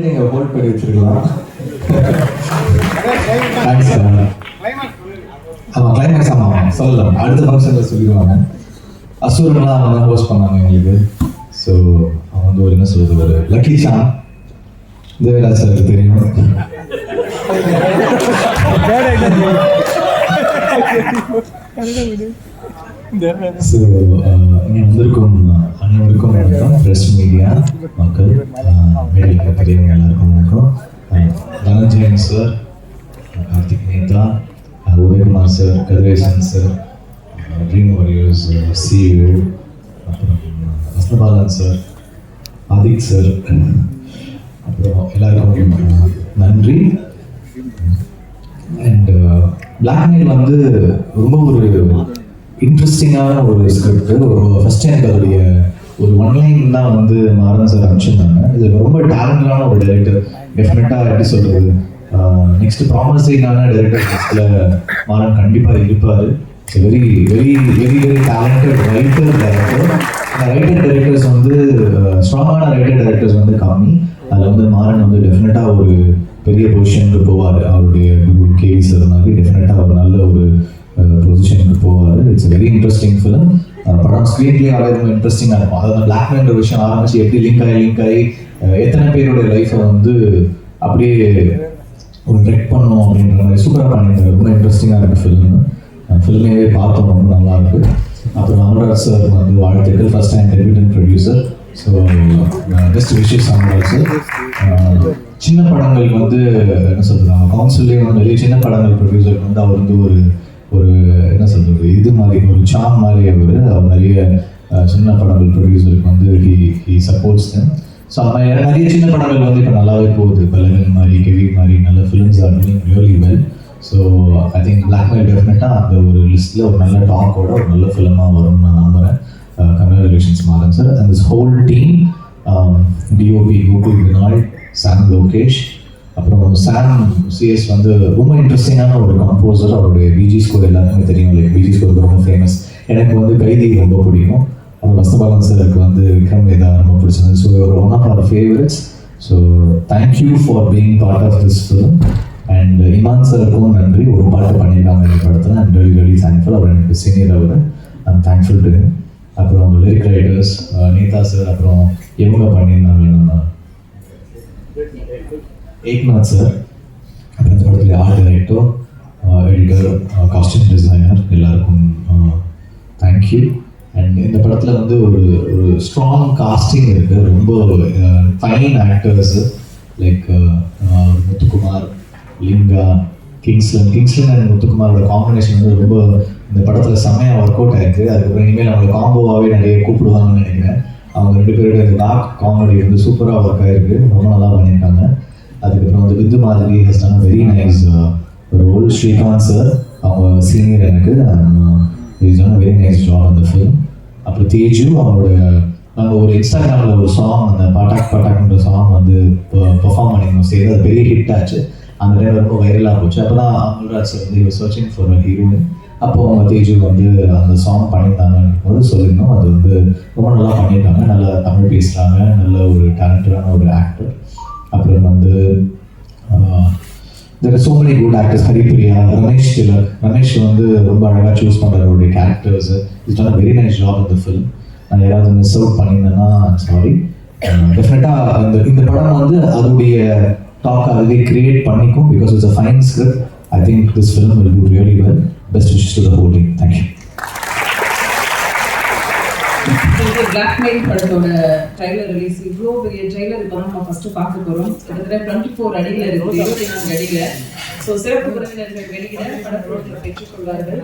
நீங்க ஹோல்ட் பண்ணி வச்சிருக்கலாம். ஆமா கிளைமேக்ஸ் ஆமா சொல்லலாம், அடுத்த ஃபங்க்ஷன்ல சொல்லிடுவாங்க. அசூரெல்லாம் அவங்க ஹோஸ்ட் பண்ணாங்க எங்களுக்கு. ஸோ அவன் வந்து ஒரு என்ன சொல்றது, ஒரு லக்கி சாம். தேவராஜ் சாருக்கு தெரியும். ஸோ இங்கே வந்திருக்கும் அனைவருக்கும் வணக்கம். ப்ரெஸ் மீடியா மக்கள், மீடியாவுக்கு தெரியவங்க எல்லாருக்கும் வணக்கம். Dhananjayan sir, Karthik Netha, Udhayakumar sir, Kathiresan sir, Dream Warriors CEO, அப்புறம் வசந்தபாலன் சார், ஆதிக் சார், அப்புறம் எல்லாருக்கும் நன்றி. அண்ட் பிளாக்மெயில் வந்து ரொம்ப ஒரு இன்ட்ரெஸ்டிங்கான ஒரு ஸ்கிரிப்ட். ஒரு ஃபர்ஸ்ட் டைம் அதோடைய ஒரு ஒன்லைன் தான் வந்து மாறன் சார் அனுப்பிச்சிருந்தாங்க. இது ரொம்ப டேலண்டான ஒரு டைரக்டர். டெஃபினட்டாக எப்படி சொல்கிறது, நெக்ஸ்ட் ப்ராமிசிங்கான டைரக்டர் லிஸ்ட்டில் மாறன் கண்டிப்பாக இருப்பார். Very very very very talented writer director. Writer directors வந்து ஸ்ட்ராங்கான ரைட்டர் டைரக்டர்ஸ் வந்து கம்மி. அதில் வந்து மாறன் வந்து டெஃபினட்டாக ஒரு பெரிய பொசிஷனுக்கு போவார். அவருடைய குரு கேவி சார் மாதிரி டெஃபினட்டாக ஒரு நல்ல ஒரு பொசிஷனுக்கு போவார். It's very interesting film. படம் ஸ்க்ரீன்லேயே ரொம்ப இன்ட்ரெஸ்டிங்காக இருக்கும். அதாவது பிளாக்மெயில்ன்ற விஷயம் ஆரம்பிச்சு எப்படி லிங்க் ஆகி எத்தனை பேருடைய லைஃப்பை வந்து அப்படியே ஒரு ட்ரெக் பண்ணணும் அப்படின்ற மாதிரி சூப்பராக பண்ணியிருந்தாரு. ரொம்ப இன்ட்ரெஸ்டிங்காக இருக்குது ஃபிலிம். ஃபிலிமையே பார்த்தோம், ரொம்ப நல்லா இருக்குது. அப்புறம் அமர்ராஜ் சார் வந்து வாழ்த்துக்கள், first time debutant producer. So best wishes Amarraj sir. சின்ன படங்கள் வந்து என்ன சொல்கிறாங்க, கவுன்சிலே வந்து நிறைய சின்ன படங்கள் ப்ரொடியூசருக்கு வந்து அவர் வந்து ஒரு என்ன சொல்கிறது, இது மாதிரி ஒரு சாம் மாதிரி அவர் நிறைய சின்ன படங்கள் ப்ரொடியூசருக்கு வந்து ஹி சப்போர்ட்ஸ் தெம். ஸோ நிறைய சின்ன படங்கள் வந்து இப்போ நல்லாவே போகுது. இப்போ லெவன் மாதிரி, கெவி மாதிரி நல்ல films are doing really well. So I think blackmail டெஃபினட்டாக அந்த ஒரு லிஸ்ட்டில் ஒரு நல்ல டாக்கோட ஒரு நல்ல ஃபிலிமாக வரும்னு நான் நம்புகிறேன். Congratulations Maran sir and this whole team. DOP Gokul Vinay, Sam Lokesh, அப்புறம் சாம் சிஎஸ் வந்து ரொம்ப இன்ட்ரெஸ்டிங்கான ஒரு கம்போசர். அவருடைய பிஜி ஸ்கோர் எல்லாருக்குமே தெரியும். லைக் பிஜி ஸ்கோர் ரொம்ப ஃபேமஸ். எனக்கு வந்து கைதி ரொம்ப பிடிக்கும். அப்புறம் வசந்தபாலன் சாருக்கு வந்து விக்ரம் வேதா ரொம்ப பிடிச்சது. ஸோ ஒரு one of our favourites. So thank you for being part of this film. And Imman சாருக்கும் நன்றி, ஒரு பாட்டு பண்ணியிருக்காங்க இந்த படத்தில். And very very thankful. அவர் எனக்கு சீனியர். அவர் ஐம் தேங்க்ஃபுல் டு ஹிம். அப்புறம் லிரிக் ரைட்டர்ஸ் நேதா சார், அப்புறம் இவங்க பண்ணியிருந்தாங்க நம்ம ஏக்நாத் சார், அப்புறம் இந்த படத்தில் art director, editor, costume designer, எல்லாருக்கும் தேங்க்யூ. அண்ட் இந்த படத்தில் வந்து ஒரு ஸ்ட்ராங் காஸ்டிங் இருக்குது. ரொம்ப fine actors like Muthukumar, Lingaa, Kingsley and முத்துக்குமாரோட combination வந்து ரொம்ப இந்த படத்தில் செம்மையாக ஒர்க் அவுட் ஆயிருக்கு. அதுக்கப்புறம் இனிமேல் அவங்க காம்போவாகவே நிறைய கூப்பிடுவாங்கன்னு நினைக்கிறேன். அவங்க ரெண்டு பேருடைய அந்த டார்க் காமெடி வந்து சூப்பராக ஒர்க் ஆகிருக்கு, ரொம்ப நல்லா பண்ணியிருக்காங்க. அதுக்கப்புறம் வந்து வித்து மாதிரி ஹஸ் டன் வெரி நைஸ் ஒரு ஓல்டு ஸ்ரீகாந்த் சார், அவங்க சீனியர் எனக்கு. Is done very nice job அந்த ஃபிலிம். அப்புறம் தேஜு, அவங்களோட நாங்கள் ஒரு இன்ஸ்டாகிராமில் ஒரு சாங், அந்த பட்டாக்ன்ற சாங் வந்து பெர்ஃபார்ம் பண்ணியிருந்தோம். சரி, அது பெரிய ஹிட் ஆச்சு. அந்த டைம் ரொம்ப வைரலாக போச்சு. அப்போ தான் அமல்ராஜ் சார் வந்து இவர் சர்ச்சிங் ஃபார் அ ஹீரோயின். அப்போது அவங்க தேஜு வந்து அந்த சாங் பண்ணியிருந்தாங்கன்னு போது சொல்லியிருந்தோம். அது வந்து ரொம்ப நல்லா பண்ணியிருக்காங்க. நல்லா தமிழ் பேசுகிறாங்க, நல்ல ஒரு டேலண்டடான ஒரு ஆக்டர். அப்புறம் வந்து there are so many good actors. Haripriya, Ramesh Tilak. Ramesh வந்து ரொம்ப அழகாக சூஸ் பண்ணுற அவருடைய characters. It's done a very nice job இந்த ஃபிலிம். நான் யாராவது மிஸ் அவுட் பண்ணியிருந்தேன்னா சாரி. டெஃபினட்டாக இந்த படம் வந்து அதோடைய டாக் அதுவே கிரியேட் பண்ணிக்கும். Because it's a fine script. I think this film will do really well. Best wishes to the whole team. Thank you. Blackmail படத்தோட ட்ரைலர் ரிலீஸ், இவ்வளோ பெரிய ட்ரைலர் இப்போ நம்ம ஃபஸ்ட்டு பார்க்க போகிறோம். கிட்டத்தட்ட 24 அடியில் இருக்குது, 24 அடியில். ஸோ சிறப்பு விருந்தினர்கள் வெளியிட படத்தோடு பெற்றுக்கொள்வார்கள்.